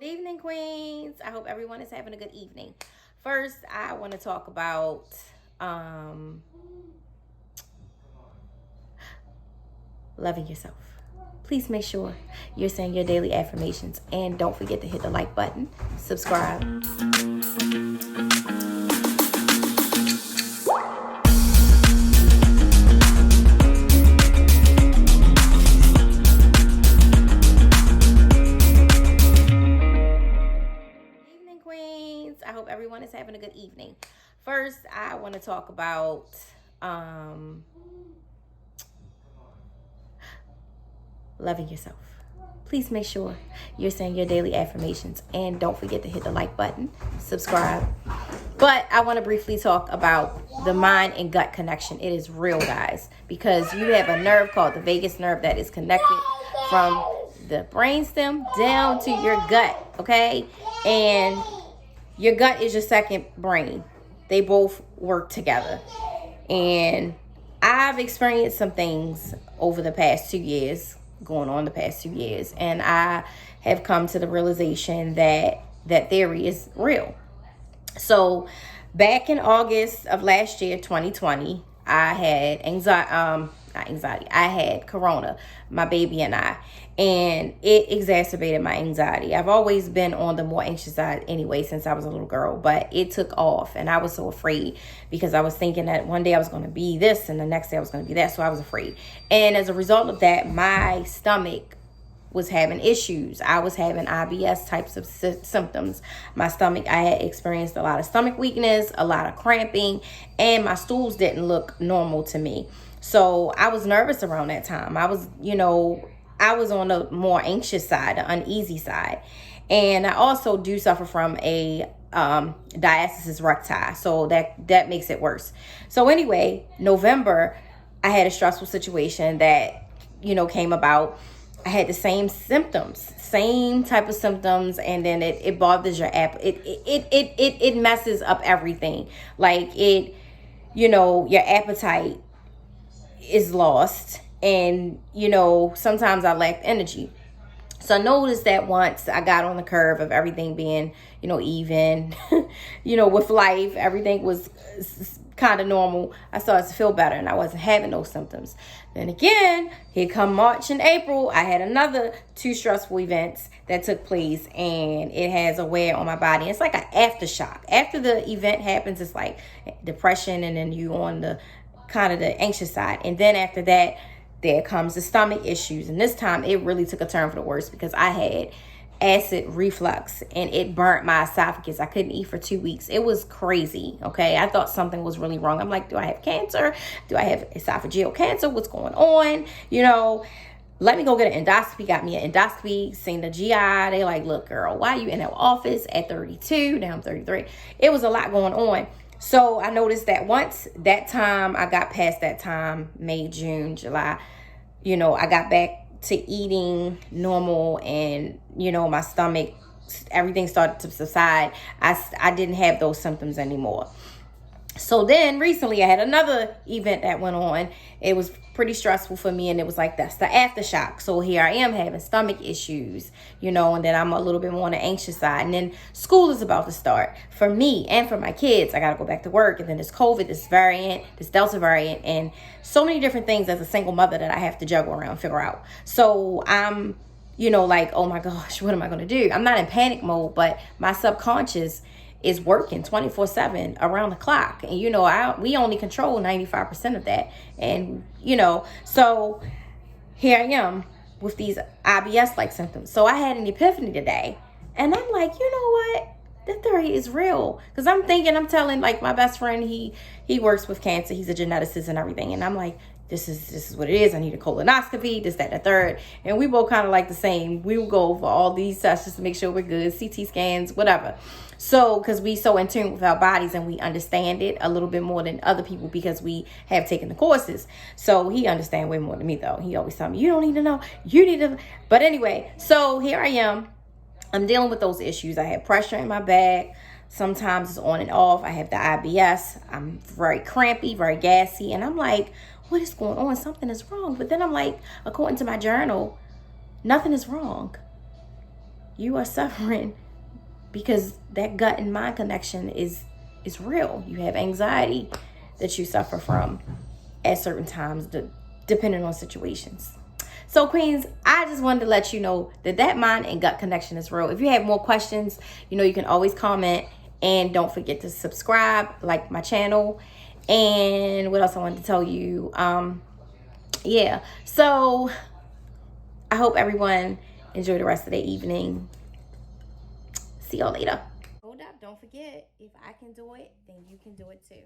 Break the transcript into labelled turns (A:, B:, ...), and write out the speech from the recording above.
A: Good evening, queens. I hope everyone is having a good evening. First, I want to talk about loving yourself. Please make sure you're saying your daily affirmations, and don't forget to hit the like button, subscribe. I hope everyone is having a good evening. First, I want to talk about loving yourself. Please make sure you're saying your daily affirmations, and don't forget to hit the like button, subscribe. But I want to briefly talk about the mind and gut connection. It is real, guys, because you have a nerve called the vagus nerve that is connected from the brainstem down to your gut, okay? And your gut is your second brain. They both work together. And I've experienced some things over the past 2 years, going on the past 2 years. And I have come to the realization that that theory is real. So back in August of last year, 2020, I had I had corona, my baby and I, and it exacerbated my anxiety. I've always been on the more anxious side anyway since I was a little girl, but it took off, and I was so afraid because I was thinking that one day I was going to be this and the next day I was going to be that, so I was afraid. And as a result of that, my stomach was having issues. I was having IBS types of symptoms. My stomach, I had experienced a lot of stomach weakness, a lot of cramping, and my stools didn't look normal to me. So I was nervous around that time. I was on the more anxious side, the uneasy side. And I also do suffer from a 𝓂𝓐𝓵𝓵 𝓚𝓲𝓷𝓭𝓼. So that makes it worse. So anyway, November, I had a stressful situation that, came about. I had the same symptoms, same type of symptoms, and then it bothers your it messes up everything. Like your appetite is lost, and sometimes I lacked energy. So I noticed that once I got on the curve of everything being even with life, everything was kind of normal. I started to feel better, and I wasn't having those symptoms. Then again, here come March and April, I had another 2 stressful events that took place, and it has a wear on my body. It's like an aftershock. After the event happens, it's like depression, and then you on the kind of the anxious side. And then after that, there comes the stomach issues. And this time it really took a turn for the worse because I had acid reflux, and it burnt my esophagus. I couldn't eat for 2 weeks. It was crazy. Okay. I thought something was really wrong. I'm like, do I have cancer? Do I have esophageal cancer? What's going on? Let me go get an endoscopy. Got me an endoscopy, seen the GI. They like, look, girl, why are you in our office at 32? Now I'm 33. It was a lot going on. So I noticed that once that time, I got past that time, May, June, July, I got back to eating normal, and, my stomach, everything started to subside. I didn't have those symptoms anymore. So then recently I had another event that went on. It was pretty stressful for me, and it was like, that's the aftershock. So here I am having stomach issues, and then I'm a little bit more on the anxious side. And then school is about to start for me and for my kids. I got to go back to work, and then this COVID, this variant, this Delta variant, and so many different things as a single mother that I have to juggle around, figure out. So I'm, like, oh my gosh, what am I going to do? I'm not in panic mode, but my subconscious is working 24/7 around the clock. And, we only control 95% of that. And, so here I am with these IBS-like symptoms. So I had an epiphany today, and I'm like, you know what? The theory is real. Because I'm telling, like, my best friend, he works with cancer. He's a geneticist and everything. And I'm like, this is what it is. I need a colonoscopy, this, that, and the third. And we both kind of like the same. We will go over all these sessions to make sure we're good, CT scans, whatever. So, because we so in tune with our bodies, and we understand it a little bit more than other people because we have taken the courses. So he understands way more than me, though. He always tells me, you don't need to know. You need to. But anyway, so here I am. I'm dealing with those issues. I have pressure in my back. Sometimes it's on and off. I have the IBS. I'm very crampy, very gassy. And I'm like, what is going on? Something is wrong. But then I'm like, according to my journal, nothing is wrong. you are suffering because that gut and mind connection is real. You have anxiety that you suffer from at certain times, depending on situations. So queens, I just wanted to let you know that mind and gut connection is real. If you have more questions, you can always comment, and don't forget to subscribe, like my channel. And what else I wanted to tell you? Yeah, so I hope everyone enjoy the rest of their evening. See y'all later. Hold up, don't forget, if I can do it, then you can do it too.